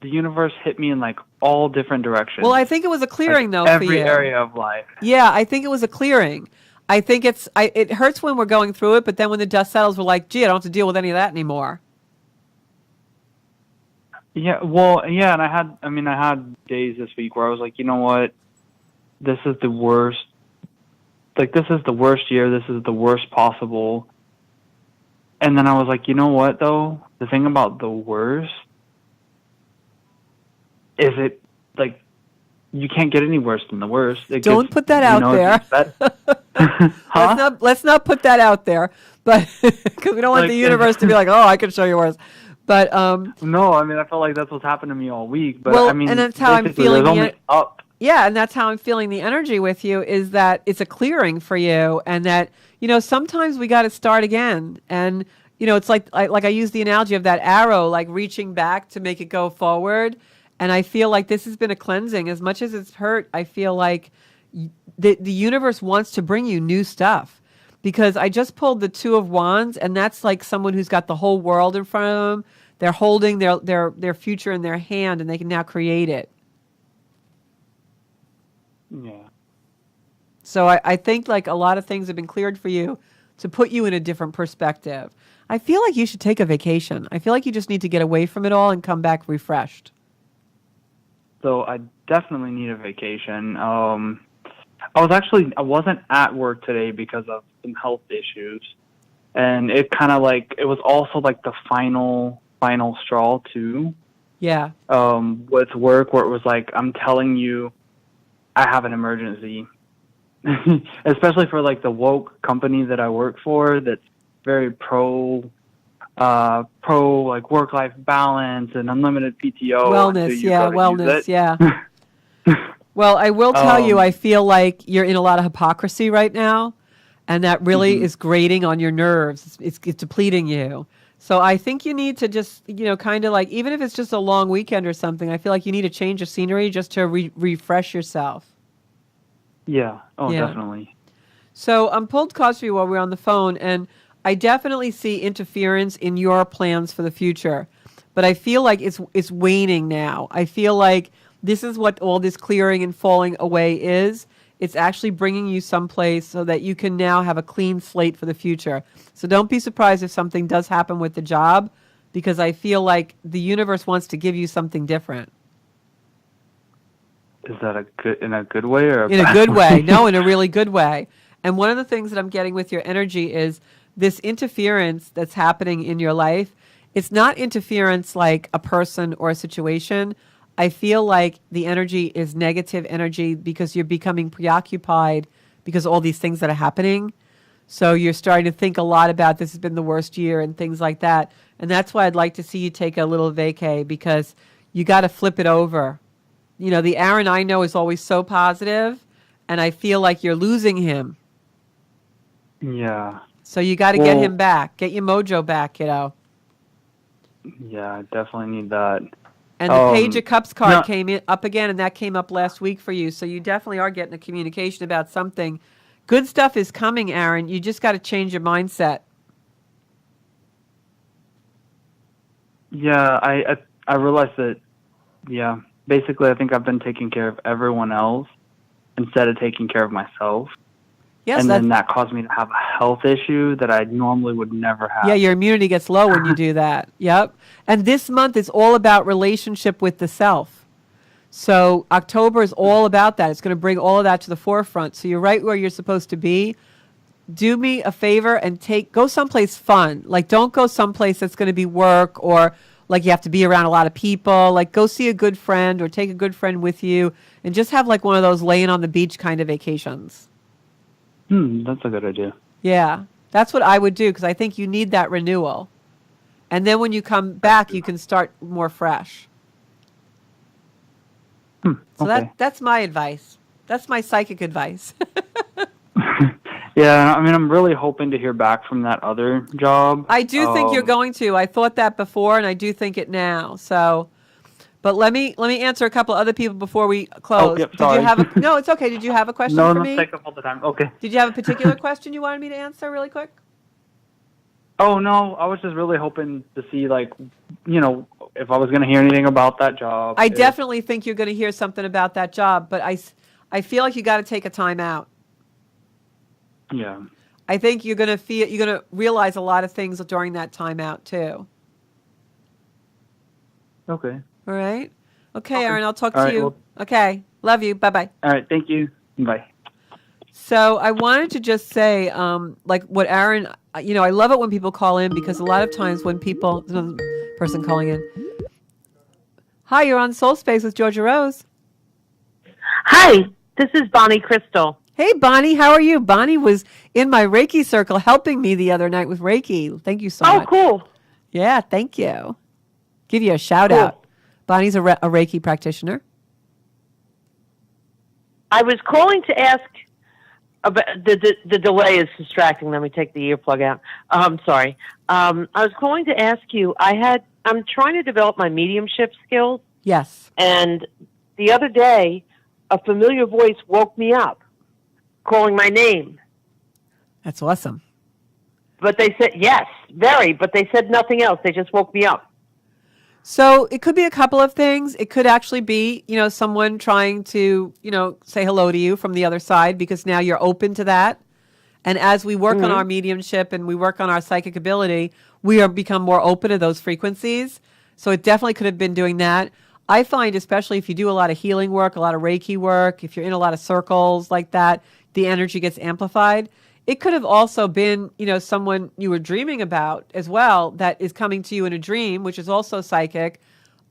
the universe hit me in like all different directions. Well, I think it was a clearing, though, every for you. area of life. Yeah, I think it was a clearing. I think it hurts when we're going through it, but then when the dust settles, we're like, gee, I don't have to deal with any of that anymore. Yeah, well, yeah, and I had days this week where I was like, you know what, this is the worst. Like, this is the worst year. This is the worst possible. And then I was like, you know what, though? The thing about the worst is it, like, you can't get any worse than the worst. Don't put that out there. Huh? Let's not put that out there, but because we don't want the universe to be like, oh, I can show you worse. But no, I mean, I felt like that's what's happened to me all week. But well, I mean, and that's how I'm feeling. Up. Yeah, and that's how I'm feeling the energy with you, is that it's a clearing for you, and that, sometimes we got to start again. And, it's like I use the analogy of that arrow, like reaching back to make it go forward. And I feel like this has been a cleansing. As much as it's hurt, I feel like the universe wants to bring you new stuff. Because I just pulled the Two of Wands, and that's like someone who's got the whole world in front of them. They're holding their future in their hand, and they can now create it. Yeah. So I think like a lot of things have been cleared for you to put you in a different perspective. I feel like you should take a vacation. I feel like you just need to get away from it all and come back refreshed. So I definitely need a vacation. I wasn't at work today because of some health issues. And it kind of like, it was also like the final straw too. Yeah. With work, where it was like, I'm telling you, I have an emergency. Especially for like the woke company that I work for, that's very pro like work-life balance and unlimited PTO. Wellness, yeah. Well, I will tell you, I feel like you're in a lot of hypocrisy right now, and that really is grating on your nerves. It's depleting you. So I think you need to just, kind of like, even if it's just a long weekend or something, I feel like you need a change of scenery just to refresh yourself. Yeah. Oh, yeah. Definitely. So I'm pulled cards for you while we're on the phone, and I definitely see interference in your plans for the future. But I feel like it's waning now. I feel like this is what all this clearing and falling away is. It's actually bringing you someplace so that you can now have a clean slate for the future. So don't be surprised if something does happen with the job, because I feel like the universe wants to give you something different. Is that in a good way or in a good way? No, in a really good way. And one of the things that I'm getting with your energy is this interference that's happening in your life. It's not interference like a person or a situation. I feel like the energy is negative energy because you're becoming preoccupied because of all these things that are happening. So you're starting to think a lot about this has been the worst year and things like that. And that's why I'd like to see you take a little vacay, because you got to flip it over. The Aaron I know is always so positive, and I feel like you're losing him. Yeah. So you got to get him back. Get your mojo back, kiddo. Yeah, I definitely need that. And the Page of Cups card came up again, and that came up last week for you. So you definitely are getting a communication about something. Good stuff is coming, Aaron. You just got to change your mindset. Yeah, I realized that, yeah. Basically, I think I've been taking care of everyone else instead of taking care of myself. Yes, and then that caused me to have a health issue that I normally would never have. Yeah, your immunity gets low when you do that. Yep. And this month is all about relationship with the self. So October is all about that. It's going to bring all of that to the forefront. So you're right where you're supposed to be. Do me a favor and go someplace fun. Like, don't go someplace that's going to be work, or like you have to be around a lot of people. Like, go see a good friend or take a good friend with you and just have like one of those laying on the beach kind of vacations. That's a good idea. Yeah, that's what I would do, because I think you need that renewal. And then when you come back, you can start more fresh. So that's my advice. That's my psychic advice. Yeah, I mean, I'm really hoping to hear back from that other job. I do think you're going to. I thought that before, and I do think it now. So, but let me answer a couple other people before we close. Oh, yep, sorry. No, it's okay. Did you have a question for me? No, take up all the time. Okay. Did you have a particular question you wanted me to answer really quick? Oh, no, I was just really hoping to see, like, if I was going to hear anything about that job. I definitely think you're going to hear something about that job, but I feel like you got to take a time out. Yeah. I think you're going to realize a lot of things during that time out too. Okay. All right. Okay, Aaron, I'll talk All to right, you. well, Okay. Love you. Bye-bye. all right, thank you. Bye. So I wanted to just say, like what Aaron, I love it when people call in because a lot of times when people, there's another person calling in. Hi, you're on Soul Space with Georgia Rose. Hi, this is Bonnie Crystal. Hey, Bonnie, how are you? Bonnie was in my Reiki circle helping me the other night with Reiki. Thank you so much. Oh, cool. Yeah, thank you. Give you a shout out. Bonnie's a Reiki practitioner. I was calling to ask about the delay is distracting. Let me take the earplug out. Sorry. I was calling to ask you. I'm trying to develop my mediumship skills. Yes. And the other day, a familiar voice woke me up, calling my name. That's awesome. But they said yes, very. But they said nothing else. They just woke me up. So it could be a couple of things. It could actually be, someone trying to, say hello to you from the other side because now you're open to that. And as we work on our mediumship and we work on our psychic ability, we are become more open to those frequencies. So it definitely could have been doing that. I find, especially if you do a lot of healing work, a lot of Reiki work, if you're in a lot of circles like that, the energy gets amplified. It could have also been, someone you were dreaming about as well that is coming to you in a dream, which is also psychic,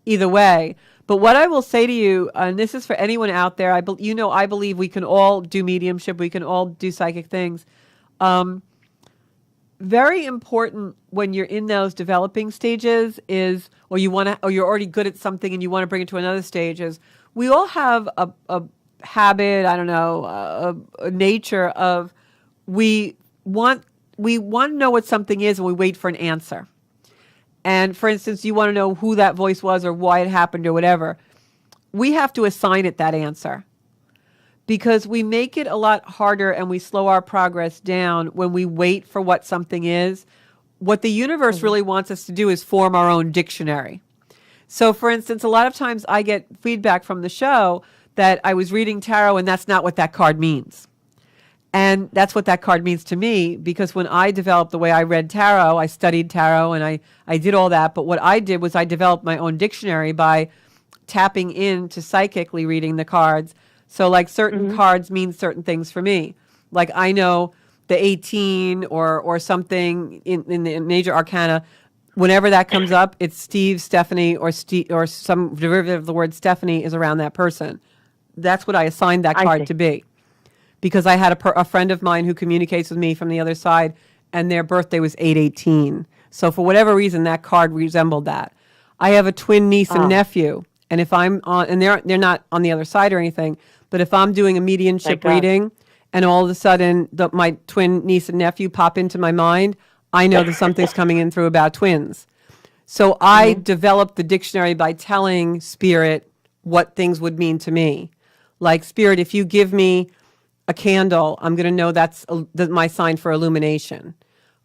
either way. But what I will say to you, and this is for anyone out there, I believe we can all do mediumship, we can all do psychic things. Very important when you're in those developing stages is, or you're already good at something and you want to bring it to another stage is, we all have a habit, a nature of, we want to know what something is and we wait for an answer. And for instance, you want to know who that voice was or why it happened or whatever. We have to assign it that answer because we make it a lot harder and we slow our progress down when we wait for what something is. What the universe really wants us to do is form our own dictionary. So for instance, a lot of times I get feedback from the show that I was reading tarot and that's not what that card means. And that's what that card means to me, because when I developed the way I read tarot, I studied tarot and I did all that. But what I did was I developed my own dictionary by tapping into psychically reading the cards. So like certain cards mean certain things for me. Like I know the 18 or something in the major arcana, whenever that comes up, it's Steve, Stephanie, or some derivative of the word Stephanie is around that person. That's what I assigned that card to be. Because I had a friend of mine who communicates with me from the other side, and their birthday was 8/18. So for whatever reason, that card resembled that. I have a twin niece and nephew, and if I'm on, and they're not on the other side or anything, but if I'm doing a mediumship reading, and all of a sudden my twin niece and nephew pop into my mind, I know that something's coming in through about twins. So I developed the dictionary by telling Spirit what things would mean to me. Like, Spirit, if you give me a candle, I'm going to know that's my sign for illumination.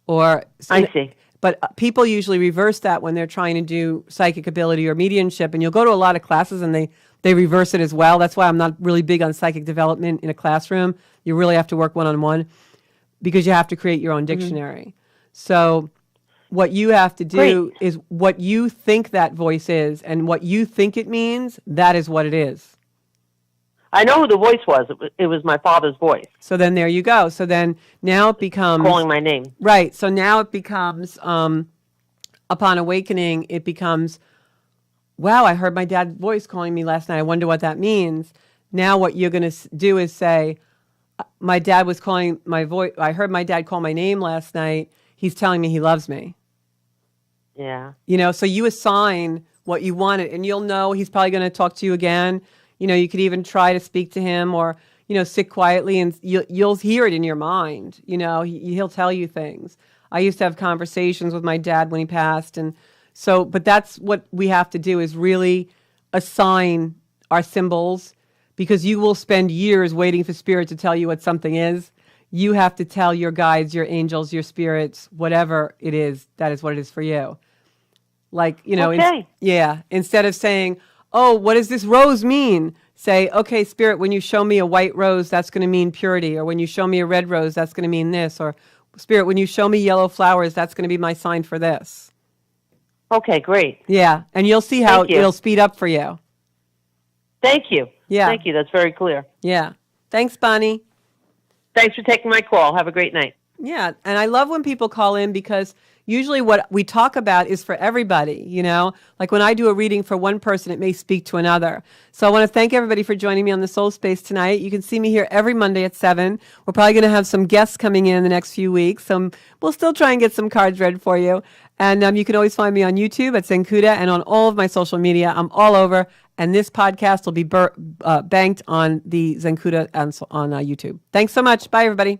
Or I see. But people usually reverse that when they're trying to do psychic ability or mediumship. And you'll go to a lot of classes and they reverse it as well. That's why I'm not really big on psychic development in a classroom. You really have to work one-on-one because you have to create your own dictionary. So what you have to do is what you think that voice is and what you think it means, that is what it is. I know who the voice was. It was my father's voice. So then there you go. So then now it becomes... calling my name. Right. So now it becomes, upon awakening, it becomes, wow, I heard my dad's voice calling me last night. I wonder what that means. Now what you're going to do is say, my dad was calling my voice. I heard my dad call my name last night. He's telling me he loves me. Yeah. So you assign what you wanted, and you'll know he's probably going to talk to you again. You could even try to speak to him or, sit quietly and you'll hear it in your mind. He'll tell you things. I used to have conversations with my dad when he passed. And so, but that's what we have to do is really assign our symbols, because you will spend years waiting for Spirit to tell you what something is. You have to tell your guides, your angels, your spirits, whatever it is, that is what it is for you. Like, Okay. Instead of saying, oh, what does this rose mean? Say, okay, Spirit, when you show me a white rose, that's going to mean purity. Or when you show me a red rose, that's going to mean this. Or Spirit, when you show me yellow flowers, that's going to be my sign for this. Okay, great. Yeah, and you'll see how Thank you. it'll speed up for you. Thank you. Yeah. Thank you. That's very clear. Yeah. Thanks, Bonnie. Thanks for taking my call. Have a great night. Yeah, and I love when people call in because usually what we talk about is for everybody, Like when I do a reading for one person, it may speak to another. So I want to thank everybody for joining me on the Soul Space tonight. You can see me here every Monday at 7. We're probably going to have some guests coming in the next few weeks. So we'll still try and get some cards read for you. And you can always find me on YouTube at Zencuda and on all of my social media. I'm all over. And this podcast will be banked on the Zencuda on YouTube. Thanks so much. Bye, everybody.